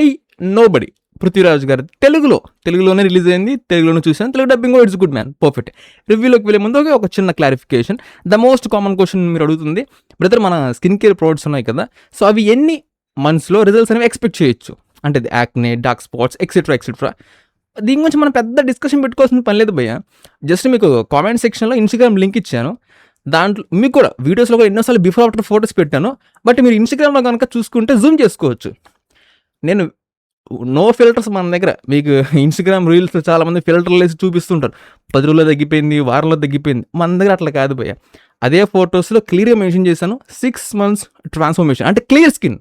I nobody Prithviraj గారు తెలుగులోనే release అయింది, తెలుగులోనే చూసాను, Telugu dubbing it's good man, perfect. రివ్యూలోకి వెళ్ళే ముందు ఒక చిన్న clarification. The most common question మీరు అడుగుతుంది, బ్రదర్ మన స్కిన్ కేర్ ప్రోడక్ట్స్ ఉన్నాయి కదా, సో అవి ఎన్ని మంత్స్లో రిజల్ట్స్ అనేవి ఎక్స్పెక్ట్ చేయొచ్చు, అంటే acne, dark spots etcetera etcetera. దీని గురించి మనం పెద్ద డిస్కషన్ పెట్టుకోవాల్సిన పని లేదు భయ్య. జస్ట్ మీకు కామెంట్ సెక్షన్లో ఇన్స్టాగ్రామ్ లింక్ ఇచ్చాను, దాంట్లో మీకు కూడా వీడియోస్లో కూడా ఎన్నోసార్లు బిఫోర్ ఆఫ్టర్ ఫోటోస్ పెట్టాను. బట్ మీరు ఇన్స్టాగ్రామ్లో కనుక చూసుకుంటే జూమ్ చేసుకోవచ్చు. నేను నో ఫిల్టర్స్ మన దగ్గర. మీకు ఇన్స్టాగ్రామ్ రీల్స్ చాలామంది ఫిల్టర్లు వేసి చూపిస్తుంటారు, 10 రోజుల్లో తగ్గిపోయింది, వారంలో తగ్గిపోయింది. మన దగ్గర అట్లా కాదు భయ్య. అదే ఫొటోస్లో క్లియర్గా మెన్షన్ చేశాను 6 months ట్రాన్స్ఫర్మేషన్, అంటే క్లియర్ స్కిన్.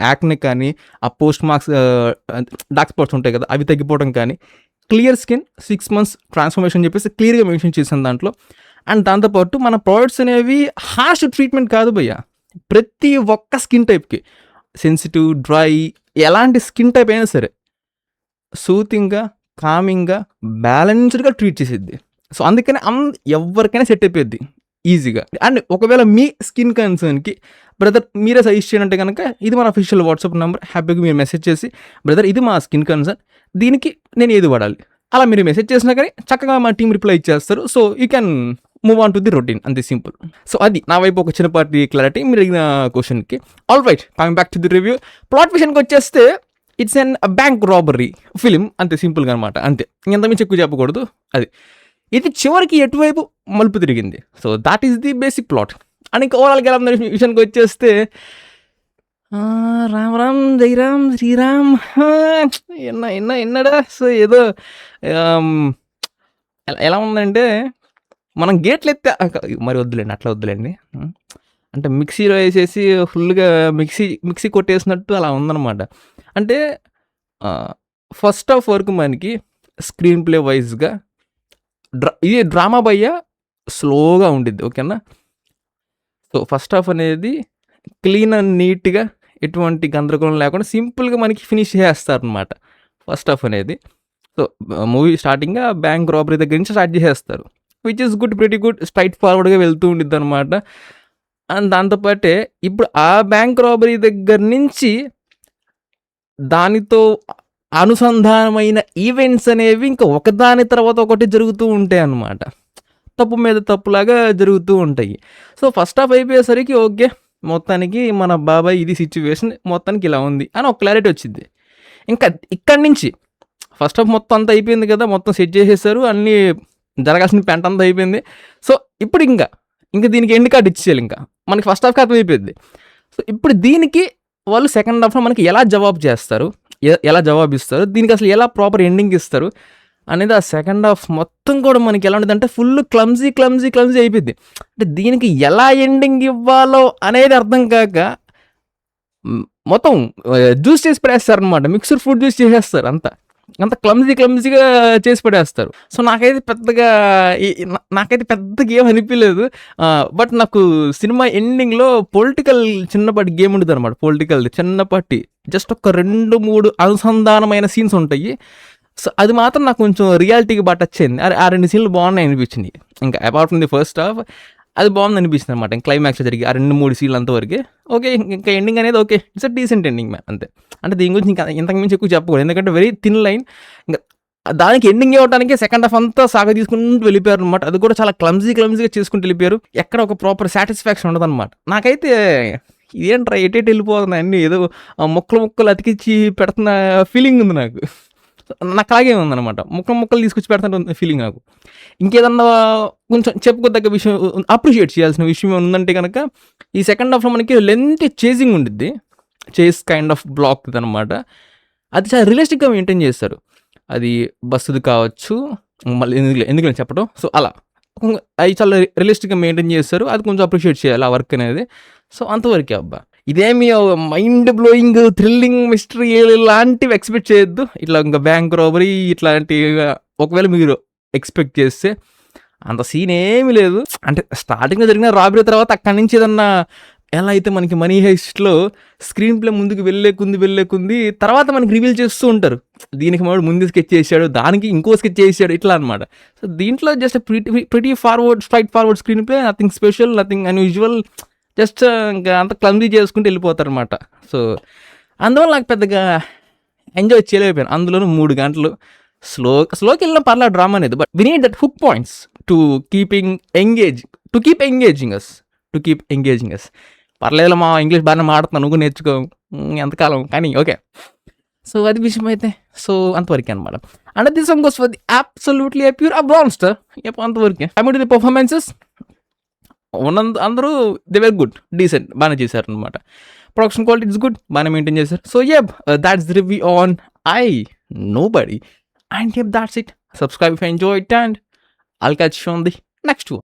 యాక్నే కానీ, ఆ పోస్ట్ మార్క్స్ డార్క్ స్పాట్స్ ఉంటాయి కదా అవి తగ్గిపోవడం కానీ, క్లియర్ స్కిన్ 6 months ట్రాన్స్ఫర్మేషన్ చెప్పేసి క్లియర్గా మెన్షన్ చేశాను దాంట్లో. అండ్ దాంతోపాటు మన ప్రోడక్ట్స్ అనేవి హార్ష్ ట్రీట్మెంట్ కాదు భయ్య. ప్రతి ఒక్క స్కిన్ టైప్కి, సెన్సిటివ్, డ్రై, ఎలాంటి స్కిన్ టైప్ అయినా సరే సూతింగ్గా, కామింగ్గా, బ్యాలెన్స్డ్గా ట్రీట్ చేసేది. సో అందుకని ఎవరికైనా సెట్ అయిపోద్ది ఈజీగా. అండ్ ఒకవేళ మీ స్కిన్ కన్సర్న్కి బ్రదర్ మీరే సజెస్ట్ చేయాలంటే కనుక ఇది మన అఫీషియల్ వాట్సాప్ నెంబర్, హ్యాపీగా మీరు మెసేజ్ చేసి బ్రదర్ ఇది మా స్కిన్ కన్సర్న్, దీనికి నేను ఏది వాడాలి, అలా మీరు మెసేజ్ చేసినా కానీ చక్కగా మా టీం రిప్లై ఇచ్చేస్తారు. So you can move on to the routine, అంతే సింపుల్. సో అది నా వైపు ఒక చిన్నపాటి క్లారిటీ మీరు అడిగిన క్వశ్చన్కి. All right, coming back to the review. Plot విషయానికి వచ్చేస్తే it's an bank robbery film, అంతే సింపుల్గా అనమాట, అంతే. ఇంతకుమించి ఎక్కువ చెప్పకూడదు. ఇది చివరికి ఎటువైపు మలుపు తిరిగింది, so that is the basic plot. And ఇంకా ఓవరాల్గా ఎలా విషయానికి వచ్చేస్తే రామ్ రామ్ జై రామ్ శ్రీరామ్ ఎన్నడా. సో ఏదో ఎలా ఉందంటే మనం గేట్లు ఎత్తే మరి వద్దులేండి, అట్లా వద్దులేండి, అంటే మిక్సీలో వేసేసి ఫుల్గా మిక్సీ కొట్టేసినట్టు అలా ఉందన్నమాట. అంటే ఫస్ట్ హాఫ్ వరకు మనకి స్క్రీన్ ప్లే వైజ్గా ఇది డ్రామా భయ్య స్లోగా ఉండిద్ది, ఓకేనా. సో ఫస్ట్ హాఫ్ అనేది క్లీన్ అండ్ నీట్గా ఎటువంటి గందరగోళం లేకుండా సింపుల్గా మనకి ఫినిష్ చేస్తారనమాట ఫస్ట్ హాఫ్ అనేది. సో మూవీ స్టార్టింగ్గా బ్యాంక్ రాబరీ దగ్గర నుంచి స్టార్ట్ చేసేస్తారు, which is good, pretty good, straight ఫార్వర్డ్గా వెళ్తూ ఉండిద్ది అనమాట. అండ్ దాంతోపాటే ఇప్పుడు ఆ బ్యాంక్ రాబరీ దగ్గర నుంచి దానితో అనుసంధానమైన ఈవెంట్స్ అనేవి ఇంకా ఒకదాని తర్వాత ఒకటి జరుగుతూ ఉంటాయి అన్నమాట, తప్పు మీద తప్పులాగా జరుగుతూ ఉంటాయి. సో ఫస్ట్ హాఫ్ అయిపోయేసరికి ఓకే, మొత్తానికి మన బాబాయ్ ఇది సిచ్యువేషన్ మొత్తానికి ఇలా ఉంది అని ఒక క్లారిటీ వచ్చింది. ఇంకా ఇక్కడి నుంచి ఫస్ట్ హాఫ్ మొత్తం అంతా అయిపోయింది కదా, మొత్తం సెట్ చేసేసారు, అన్నీ జరగాల్సిన పెంట అంతా అయిపోయింది. సో ఇప్పుడు ఇంకా దీనికి ఎండ్ కార్డ్ ఇచ్చేయాలి, ఇంకా మనకి ఫస్ట్ హాఫ్కి అర్థం అయిపోయింది. సో ఇప్పుడు దీనికి వాళ్ళు సెకండ్ హాఫ్లో మనకి ఎలా జవాబు చేస్తారు, ఎలా జవాబు ఇస్తారు, దీనికి అసలు ఎలా ప్రాపర్ ఎండింగ్ ఇస్తారు అనేది ఆ సెకండ్ హాఫ్ మొత్తం కూడా మనకి ఎలా ఉంటుంది అంటే ఫుల్ క్లమ్జీ అయిపోయింది. అంటే దీనికి ఎలా ఎండింగ్ ఇవ్వాలో అనేది అర్థం కాక మొత్తం జ్యూస్ చేసి పడేస్తారు అనమాట, మిక్స్డ్ ఫ్రూట్ జ్యూస్ చేసేస్తారు, అంత క్లమ్జీగా చేసి పడేస్తారు. సో నాకైతే పెద్దగా ఏం అనిపించలేదు. బట్ నాకు సినిమా ఎండింగ్లో పొలిటికల్ చిన్నపాటి గేమ్ ఉంటుంది అనమాట, పొలిటికల్ చిన్నపాటి జస్ట్ ఒక 2-3 అనుసంధానమైన సీన్స్ ఉంటాయి. సో అది మాత్రం నాకు కొంచెం రియాలిటీకి బాగా టచ్ అయింది. ఆ 2 సీన్లు బాగున్నాయి అనిపించింది. ఇంకా apart from the first half అది బాగుంది అనిపిస్తుంది అనమాట. క్లైమాక్స్ జరిగి ఆ 2-3 సీన్లు అంతవరకు ఓకే, ఇంకా ఎండింగ్ అనేది okay, it's a decent ending man, అంతే. అంటే దీని గురించి ఇంకా ఇంతకు మించి ఎక్కువ చెప్పకూడదు, ఎందుకంటే వెరీ థిన్ లైన్. ఇంకా దానికి ఎండింగ్ ఇవ్వడానికి సెకండ్ హాఫ్ అంతా సాగ తీసుకుంటూ వెళ్ళిపోయారు అనమాట. అది కూడా చాలా క్లమ్జీగా చేసుకుంటూ వెళ్ళిపోయారు, ఎక్కడ ఒక ప్రాపర్ సాటిస్ఫాక్షన్ ఉండదు అనమాట. నాకైతే ఇదేంట్రా ఎటు వెళ్ళిపోతున్నాయి అన్నీ, ఏదో ముక్కలు అతికిచ్చి పెడుతున్న ఫీలింగ్ ఉంది నాకు అలాగే ఉందన్నమాట. ముక్కలు తీసుకొచ్చి పెడుతుంటే ఫీలింగ్ నాకు. ఇంకేదన్నా కొంచెం చెప్పుకోదగ్గ విషయం, అప్రిషియేట్ చేయాల్సిన విషయం ఉందంటే కనుక ఈ సెకండ్ హాఫ్లో మనకి లెంత్ చేజింగ్ ఉండిద్ది, చేస్ కైండ్ ఆఫ్ బ్లాక్ అనమాట. అది చాలా రియలిస్టిక్గా మెయింటైన్ చేస్తారు. అది బస్సుది కావచ్చు, మళ్ళీ ఎందుకు చెప్పడం. సో అలా అవి చాలా రియలిస్టిక్గా మెయింటైన్ చేస్తారు, అది కొంచెం అప్రిషియేట్ చేయాలి ఆ వర్క్ అనేది. సో అంతవరకే అబ్బా. ఇదేమి మైండ్ బ్లోయింగ్ థ్రిల్లింగ్ మిస్టరీ లాంటివి ఎక్స్పెక్ట్ చేయొద్దు. ఇట్లా ఇంకా బ్యాంక్ రాబరీ ఇట్లాంటివి ఒకవేళ మీరు ఎక్స్పెక్ట్ చేస్తే అంత సీన్ ఏమీ లేదు. అంటే స్టార్టింగ్లో జరిగిన రాబరీ తర్వాత అక్కడి నుంచి ఏదన్నా ఎలా అయితే మనకి మనీ హైస్ట్లో స్క్రీన్ ప్లే ముందుకు వెళ్ళేకుంది తర్వాత మనకి రివీల్ చేస్తూ ఉంటారు, దీనికి వాడు ముందు స్కెచ్ చేశాడు, దానికి ఇంకో స్కెచ్ చేశాడు, ఇట్లా అనమాట. సో దీంట్లో just pretty straight forward screen play, nothing special, nothing unusual, just ఇంకా అంత క్లమ్జీ చేసుకుంటూ వెళ్ళిపోతారు అనమాట. సో అందువల్ల నాకు పెద్దగా ఎంజాయ్ చేయలేకపోయాను. అందులోనూ 3 గంటలు స్లోకి వెళ్ళిన పర్లేదు డ్రామా అనేది. But we need that hook points to keep engaging us. పర్లేదులే మా ఇంగ్లీష్ బాగానే మాడుతున్నాను, నువ్వు నేర్చుకో ఎంతకాలం కానీ ఓకే. సో అది విషయం అయితే. సో అంతవరకే అనమాట. And this song goes for the absolutely pure బ్రాన్స్టర్. అంతవరకే. కమింగ్ టు ది పర్ఫార్మెన్సెస్, అందరూ దే వెర్ గుడ్, డీసెంట్, బాగానే చేశారు అనమాట. ప్రొడక్షన్ క్వాలిటీ ఇట్స్ గుడ్, బాగానే మెయింటైన్ చేశారు. So that's the review on Nobody. And that's it. Subscribe if you enjoyed, and I'll catch you on the next one.